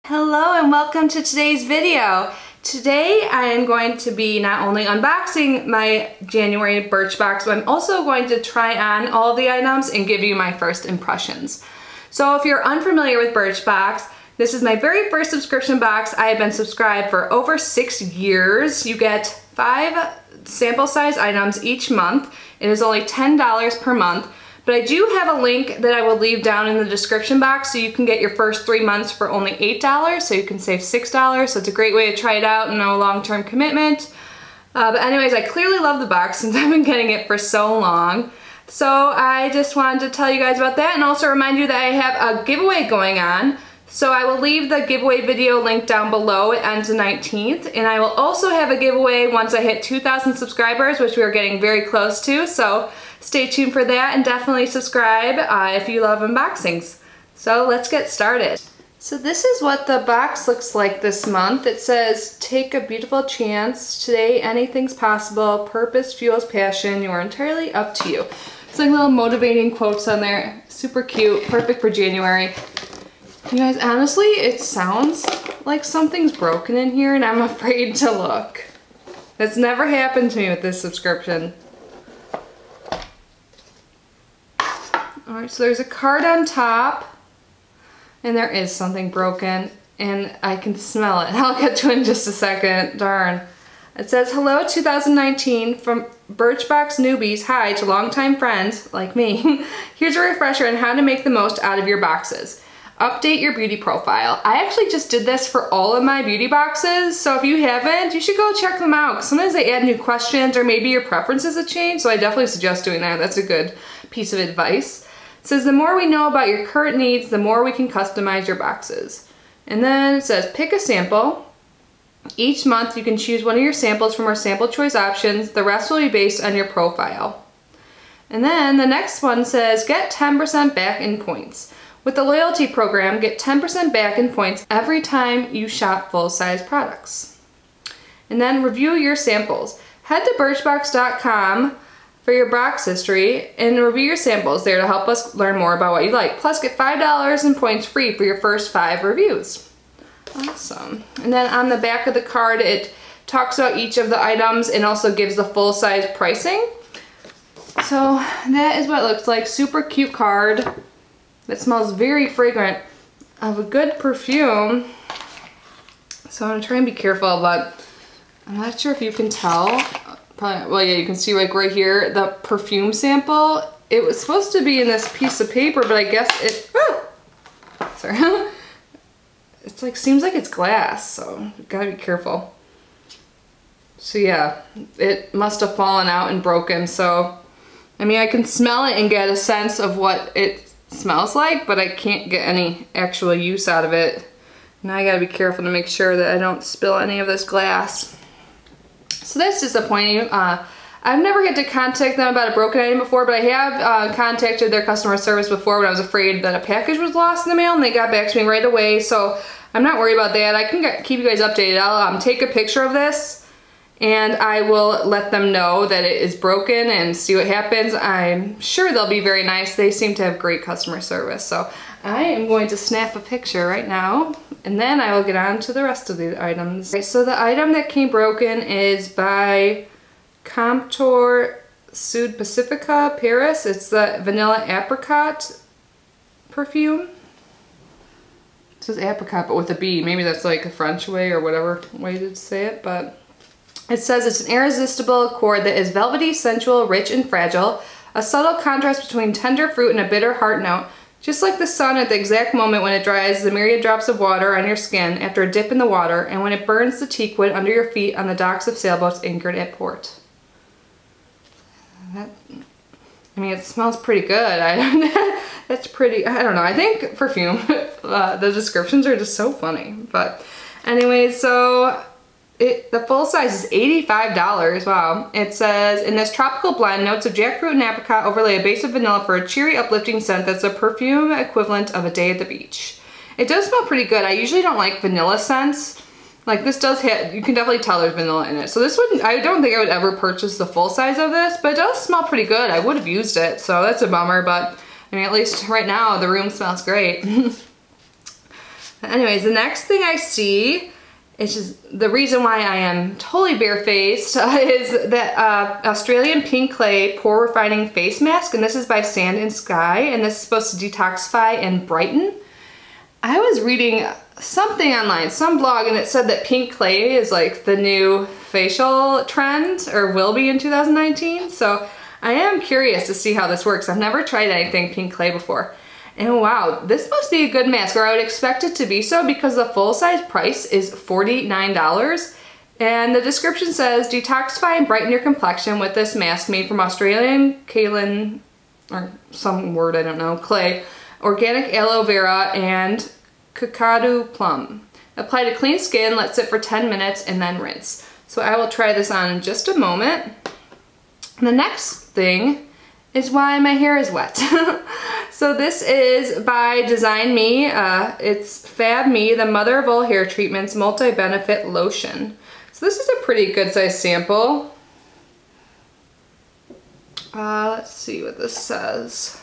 Hello and welcome to today's video. Today I am going to be not only unboxing my January Birchbox, but I'm also going to try on all the items and give you my first impressions. So if you're unfamiliar with Birchbox, this is my very first subscription box. I have been subscribed for over 6 years. You get 5 sample size items each month. It is only $10 per month. But I do have a link that I will leave down in the description box so you can get your first 3 months for only $8, so you can save $6. So it's a great way to try it out, no long-term commitment. But anyways, I clearly love the box since I've been getting it for so long. So I just wanted to tell you guys about that and also remind you that I have a giveaway going on. So I will leave the giveaway video link down below. It ends the 19th. And I will also have a giveaway once I hit 2,000 subscribers, which we are getting very close to. So stay tuned for that and definitely subscribe if you love unboxings. So let's get started. So this is what the box looks like this month. It says, take a beautiful chance. Today anything's possible. Purpose fuels passion. You are entirely up to you. It's like little motivating quotes on there. Super cute. Perfect for January. You guys, honestly, it sounds like something's broken in here and I'm afraid to look. That's never happened to me with this subscription. Alright, so there's a card on top and there is something broken and I can smell it. I'll get to it in just a second. Darn. It says, hello 2019 from Birchbox newbies. Hi to longtime friends like me. Here's a refresher on how to make the most out of your boxes. Update your beauty profile. I actually just did this for all of my beauty boxes, so if you haven't, you should go check them out. Sometimes they add new questions or maybe your preferences have changed, so I definitely suggest doing that. That's a good piece of advice. It says the more we know about your current needs, the more we can customize your boxes. And then it says pick a sample. Each month you can choose one of your samples from our sample choice options. The rest will be based on your profile. And then the next one says get 10% back in points. With the loyalty program, get 10% back in points every time you shop full-size products. And then review your samples. Head to birchbox.com for your box history and review your samples there to help us learn more about what you like. Plus get $5 in points free for your first 5 reviews. Awesome. And then on the back of the card, it talks about each of the items and also gives the full-size pricing. So that is what it looks like. Super cute card. It smells very fragrant of a good perfume. So I'm gonna try and be careful, but I'm not sure if you can tell. Probably, well, yeah, you can see like right here, the perfume sample. It was supposed to be in this piece of paper, but I guess it, sorry. It's like, seems like it's glass, so gotta be careful. So yeah, it must have fallen out and broken. So, I mean, I can smell it and get a sense of what it smells like, but I can't get any actual use out of it. Now I gotta be careful to make sure that I don't spill any of this glass. So that's disappointing. I've never had to contact them about a broken item before, but I have contacted their customer service before when I was afraid that a package was lost in the mail, and they got back to me right away, so I'm not worried about that. I can keep you guys updated. I'll take a picture of this and I will let them know that it is broken and see what happens. I'm sure they'll be very nice. They seem to have great customer service. So I am going to snap a picture right now and then I will get on to the rest of the items. Okay, so the item that came broken is by Comptoir Sud Pacifica Paris. It's the Vanilla Apricot perfume. It says apricot but with a B. Maybe that's like a French way or whatever way to say it, but it says it's an irresistible accord that is velvety, sensual, rich, and fragile. A subtle contrast between tender fruit and a bitter heart note. Just like the sun at the exact moment when it dries the myriad drops of water on your skin after a dip in the water, and when it burns the teak wood under your feet on the docks of sailboats anchored at port. I mean, it smells pretty good. That's pretty, I don't know. I think perfume, the descriptions are just so funny. But anyways, so the full size is $85. Wow. It says, in this tropical blend, notes of jackfruit and apricot overlay a base of vanilla for a cheery, uplifting scent that's a perfume equivalent of a day at the beach. It does smell pretty good. I usually don't like vanilla scents. Like this does hit, you can definitely tell there's vanilla in it. So this wouldn't, I don't think I would ever purchase the full size of this, but it does smell pretty good. I would have used it, so that's a bummer, but I mean, at least right now the room smells great. Anyways, the next thing I see, it's just the reason why I am totally barefaced is that Australian Pink Clay Pore Refining Face Mask, and this is by Sand and Sky, and this is supposed to detoxify and brighten. I was reading something online, some blog, and it said that pink clay is like the new facial trend, or will be in 2019, so I am curious to see how this works. I've never tried anything pink clay before. And wow, this must be a good mask, or I would expect it to be so, because the full-size price is $49. And the description says, detoxify and brighten your complexion with this mask made from Australian kaolin, or some word I don't know, clay, organic aloe vera, and kakadu plum. Apply to clean skin, let sit for 10 minutes, and then rinse. So I will try this on in just a moment. And the next thing is why my hair is wet. So this is by Design Me. It's Fab Me, the mother of all hair treatments, multi-benefit lotion. So this is a pretty good size sample. Let's see what this says.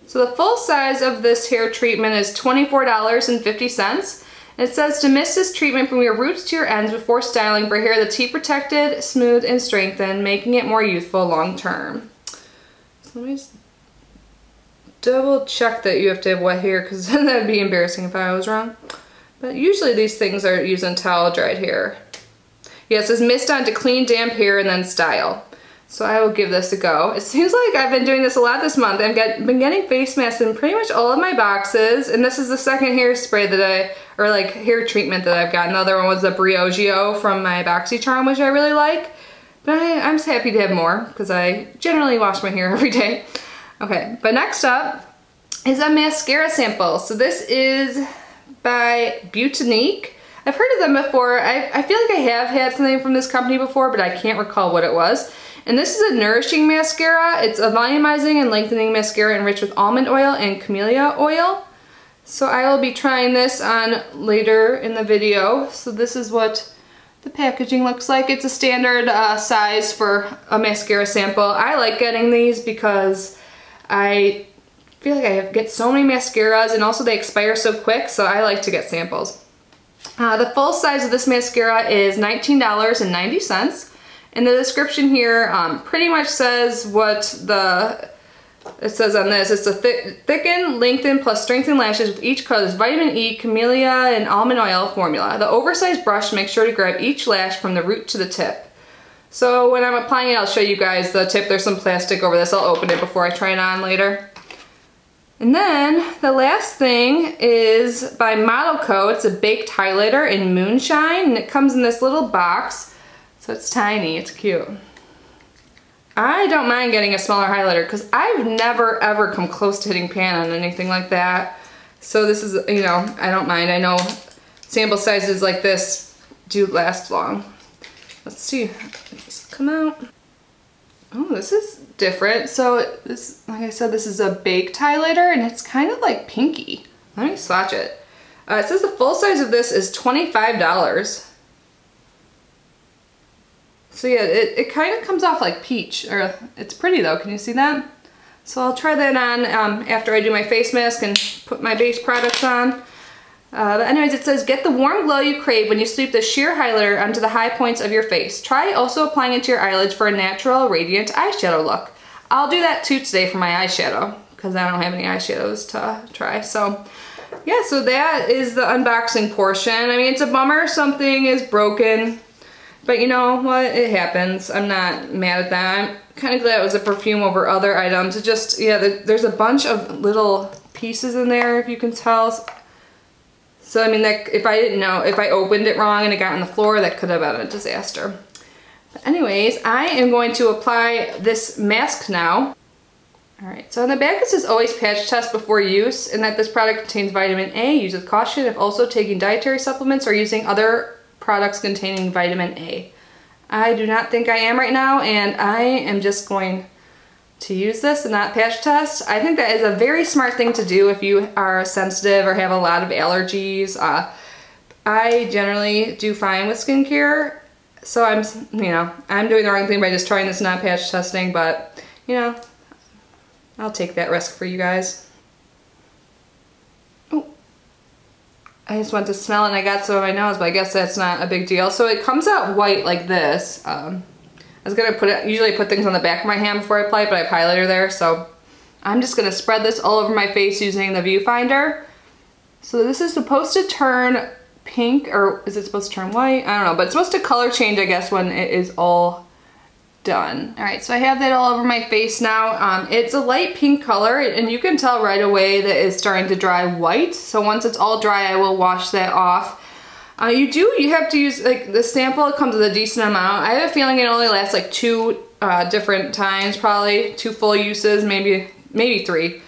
So the full size of this hair treatment is $24.50. And it says to mist this treatment from your roots to your ends before styling for hair that's heat protected, smooth, and strengthened, making it more youthful long term. So let me just double check that you have to have wet hair, because that would be embarrassing if I was wrong. But usually these things are using towel dried hair. Yeah, it says mist onto clean damp hair and then style. So I will give this a go. It seems like I've been doing this a lot this month. I've been getting face masks in pretty much all of my boxes, and this is the second hairspray that or like hair treatment that I've gotten. The other one was the Briogeo from my BoxyCharm, which I really like. But I'm just happy to have more, because I generally wash my hair every day. Okay, but next up is a mascara sample. So this is by Beautonique. I've heard of them before. I feel like I have had something from this company before, but I can't recall what it was. And this is a nourishing mascara. It's a volumizing and lengthening mascara enriched with almond oil and camellia oil. So I will be trying this on later in the video. So this is what the packaging looks like. It's a standard size for a mascara sample. I like getting these because I feel like I get so many mascaras, and also they expire so quick, so I like to get samples. The full size of this mascara is $19.90. And the description here pretty much says what it says on this. It's a thicken, lengthen, plus strengthen lashes with each color's vitamin E, camellia, and almond oil formula. The oversized brush makes sure to grab each lash from the root to the tip. So when I'm applying it, I'll show you guys the tip. There's some plastic over this. I'll open it before I try it on later. And then the last thing is by Model Co. It's a baked highlighter in Moonshine, and it comes in this little box. So it's tiny, it's cute. I don't mind getting a smaller highlighter, because I've never ever come close to hitting pan on anything like that. So this is, you know, I don't mind. I know sample sizes like this do last long. Let's see, does this come out? Oh, this is different. So this, like I said, this is a baked highlighter, and it's kind of like pinky. Let me swatch it. It says the full size of this is $25. So yeah, it kind of comes off like peach, or it's pretty though, can you see that? So I'll try that on after I do my face mask and put my base products on. But anyways, it says, get the warm glow you crave when you sweep the sheer highlighter onto the high points of your face. Try also applying it to your eyelids for a natural, radiant eyeshadow look. I'll do that too today for my eyeshadow, because I don't have any eyeshadows to try. So yeah, so that is the unboxing portion. I mean, it's a bummer something is broken. But you know what, it happens. I'm not mad at that. I'm kind of glad it was a perfume over other items. It just, yeah, there's a bunch of little pieces in there, if you can tell. So I mean, that, if I didn't know, if I opened it wrong and it got on the floor, that could have been a disaster. But anyways, I am going to apply this mask now. Alright, so on the back it says always patch test before use, and that this product contains vitamin A. Use with caution if also taking dietary supplements or using other products containing vitamin A. I do not think I am right now, and I am just going to use this and not patch test. I think that is a very smart thing to do if you are sensitive or have a lot of allergies. I generally do fine with skincare, so I'm doing the wrong thing by just trying this not patch testing, but you know, I'll take that risk for you guys. Oh, I just went to smell it and I got some on my nose, but I guess that's not a big deal. So it comes out white like this. I was gonna usually put things on the back of my hand before I apply it, but I have highlighter there, so I'm just gonna spread this all over my face using the viewfinder. So this is supposed to turn pink, or is it supposed to turn white? I don't know, but it's supposed to color change, I guess, when it is all done. All right, so I have that all over my face now. It's a light pink color, and you can tell right away that it's starting to dry white. So once it's all dry, I will wash that off. You have to use, like, the sample, it comes with a decent amount. I have a feeling it only lasts like 2 different times, probably 2 full uses, maybe 3.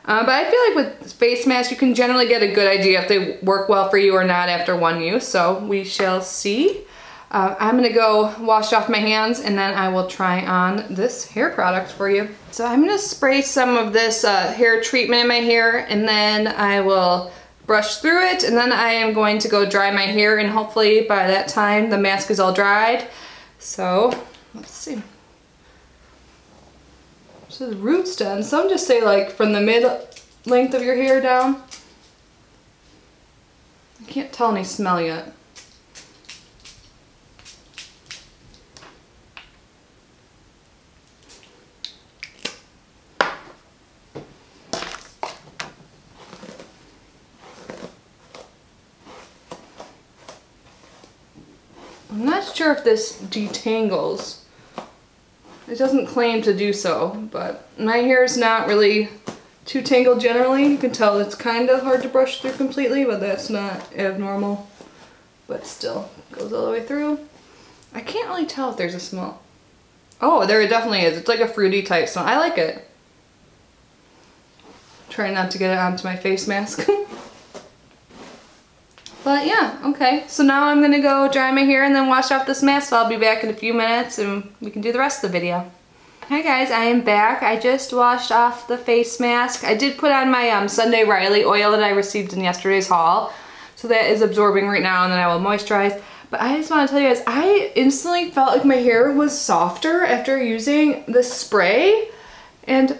But I feel like with face masks, you can generally get a good idea if they work well for you or not after 1 use, so we shall see. I'm gonna go wash off my hands and then I will try on this hair product for you. So I'm gonna spray some of this hair treatment in my hair, and then I will brush through it, and then I am going to go dry my hair, and hopefully by that time the mask is all dried. So let's see. So the roots done. Some just say like from the mid length of your hair down. I can't tell any smell yet. I'm not sure if this detangles. It doesn't claim to do so, but my hair is not really too tangled generally. You can tell it's kind of hard to brush through completely, but that's not abnormal. But still, goes all the way through. I can't really tell if there's a smell. Oh, there it definitely is. It's like a fruity type smell. I like it. Try not to get it onto my face mask. But yeah, okay. So now I'm gonna go dry my hair and then wash off this mask. So I'll be back in a few minutes and we can do the rest of the video. Hi guys, I am back. I just washed off the face mask. I did put on my Sunday Riley oil that I received in yesterday's haul. So that is absorbing right now, and then I will moisturize. But I just want to tell you guys, I instantly felt like my hair was softer after using this spray. And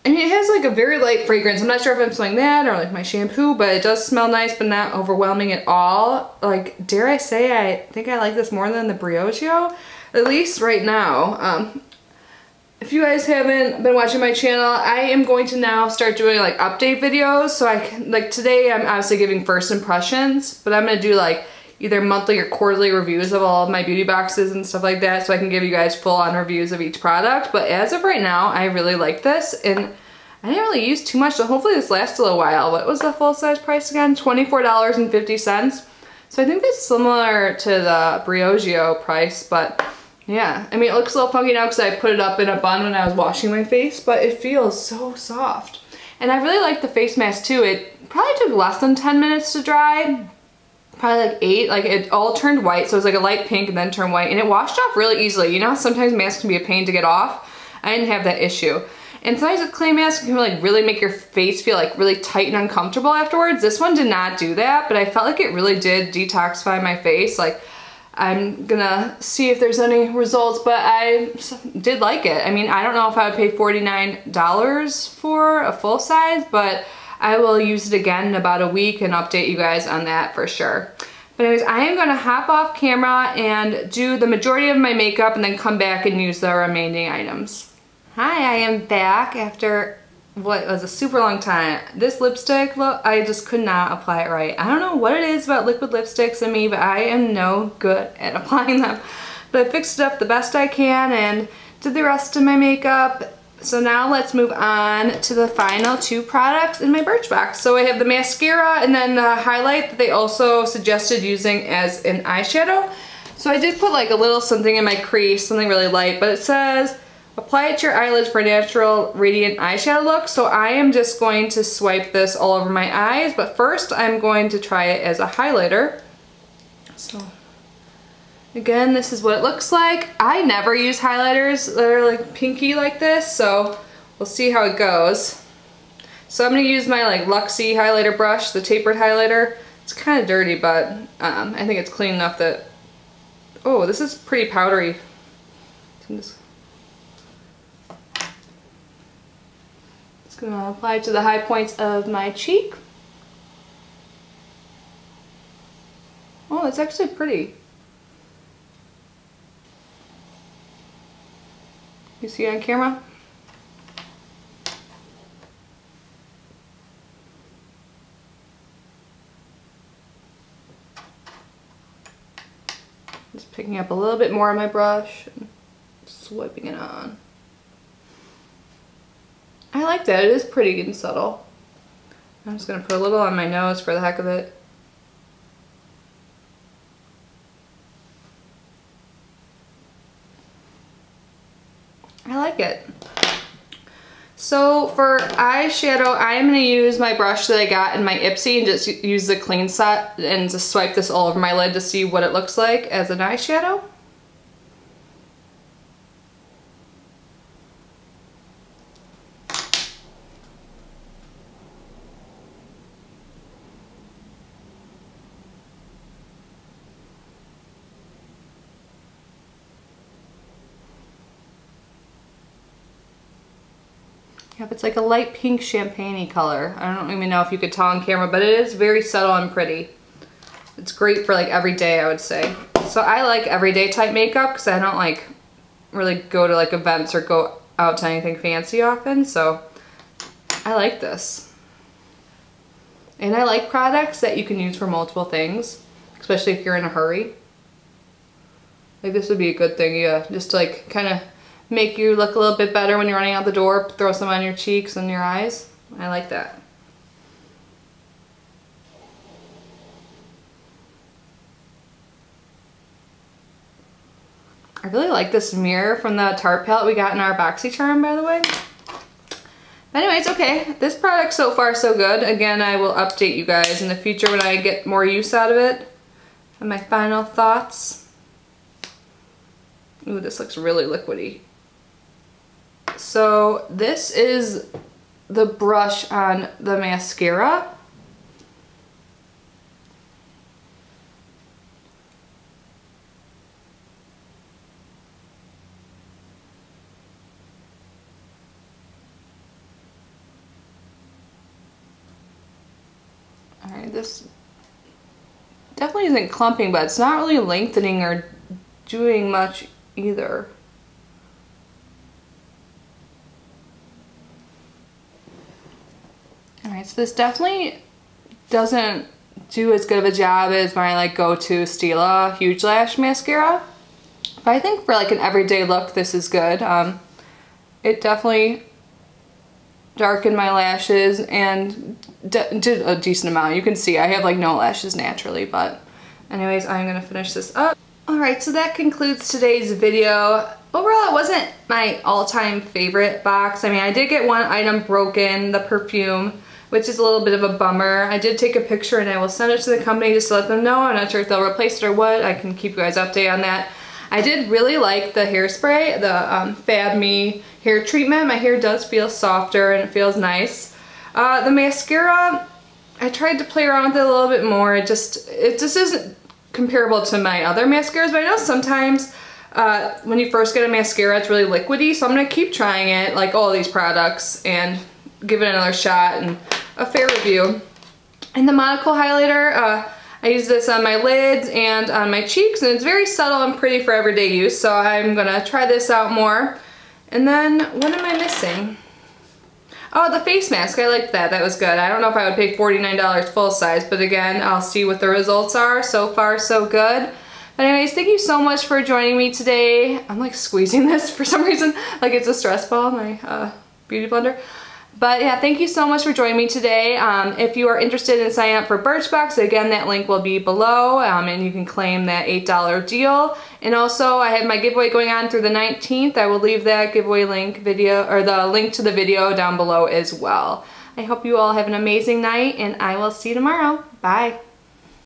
I mean, it has like a very light fragrance. I'm not sure if I'm smelling that or like my shampoo, but it does smell nice, but not overwhelming at all. Like, dare I say, I think I like this more than the Briogeo, at least right now. If you guys haven't been watching my channel, I am going to now start doing like update videos. So I can, like today I'm obviously giving first impressions, but I'm gonna do like either monthly or quarterly reviews of all of my beauty boxes and stuff like that, so I can give you guys full-on reviews of each product. But as of right now, I really like this, and I didn't really use too much, so hopefully this lasts a little while. What was the full-size price again? $24.50. So I think that's similar to the Briogeo price, but yeah. I mean, it looks a little funky now because I put it up in a bun when I was washing my face, but it feels so soft. And I really like the face mask too. It probably took less than 10 minutes to dry. Probably like 8, like it all turned white, so it was like a light pink and then turned white, and it washed off really easily. You know, sometimes masks can be a pain to get off. I didn't have that issue. And sometimes with clay masks can like really make your face feel like really tight and uncomfortable afterwards. This one did not do that, but I felt like it really did detoxify my face. Like, I'm gonna see if there's any results, but I did like it. I mean, I don't know if I would pay $49 for a full size, but I will use it again in about a week and update you guys on that for sure. But anyways, I am gonna hop off camera and do the majority of my makeup and then come back and use the remaining items. Hi, I am back after what was a super long time. This lipstick, look, I just could not apply it right. I don't know what it is about liquid lipsticks and me, but I am no good at applying them. But I fixed it up the best I can and did the rest of my makeup. So now let's move on to the final 2 products in my Birchbox. So I have the mascara and then the highlight that they also suggested using as an eyeshadow. So I did put like a little something in my crease, something really light, but it says, apply it to your eyelids for a natural radiant eyeshadow look. So I am just going to swipe this all over my eyes, but first I'm going to try it as a highlighter. So again, this is what it looks like. I never use highlighters that are like pinky like this, so we'll see how it goes. So I'm gonna use my like Luxie highlighter brush, the tapered highlighter. It's kind of dirty, but I think it's clean enough that, oh, this is pretty powdery. Just gonna apply it to the high points of my cheek. Oh, it's actually pretty. You see it on camera? Just picking up a little bit more on my brush and swiping it on. I like that. It is pretty and subtle. I'm just going to put a little on my nose for the heck of it. I like it. So for eyeshadow, I am going to use my brush that I got in my Ipsy and just use the clean set and just swipe this all over my lid to see what it looks like as an eyeshadow. Yep, it's like a light pink champagne-y color. I don't even know if you could tell on camera, but it is very subtle and pretty. It's great for like every day, I would say. So I like everyday type makeup because I don't like really go to like events or go out to anything fancy often, so I like this. And I like products that you can use for multiple things, especially if you're in a hurry. Like this would be a good thing, yeah, just to like kind of make you look a little bit better when you're running out the door. Throw some on your cheeks and your eyes. I like that. I really like this mirror from the Tarte palette we got in our BoxyCharm, by the way. But anyways, okay, this product so far so good. Again, I will update you guys in the future when I get more use out of it. And my final thoughts. Ooh, this looks really liquidy. So this is the brush on the mascara. Alright, this definitely isn't clumping, but it's not really lengthening or doing much either. Alright, so this definitely doesn't do as good of a job as my like go-to Stila Huge Lash Mascara. But I think for like an everyday look, this is good. It definitely darkened my lashes and did a decent amount. You can see I have like no lashes naturally, but anyways, I'm gonna finish this up. Alright, so that concludes today's video. Overall, it wasn't my all-time favorite box. I mean, I did get one item broken, the perfume, which is a little bit of a bummer. I did take a picture and I will send it to the company just to let them know. I'm not sure if they'll replace it or what. I can keep you guys updated on that. I did really like the hairspray, the Fab Me hair treatment. My hair does feel softer and it feels nice. The mascara, I tried to play around with it a little bit more. It just isn't comparable to my other mascaras, but I know sometimes when you first get a mascara, it's really liquidy, so I'm going to keep trying it, like all these products, and give it another shot and a fair review. And the monocle highlighter, I use this on my lids and on my cheeks, and it's very subtle and pretty for everyday use, so I'm going to try this out more. And then, what am I missing? Oh, the face mask, I liked that. That was good. I don't know if I would pay $49 full size, but again, I'll see what the results are. So far, so good. But anyways, thank you so much for joining me today. I'm like squeezing this for some reason, like it's a stress ball, my beauty blender. But yeah, thank you so much for joining me today. If you are interested in signing up for Birchbox, again, that link will be below, and you can claim that $8 deal. And also, I have my giveaway going on through the 19th. I will leave that giveaway link video, or the link to the video down below as well. I hope you all have an amazing night, and I will see you tomorrow. Bye.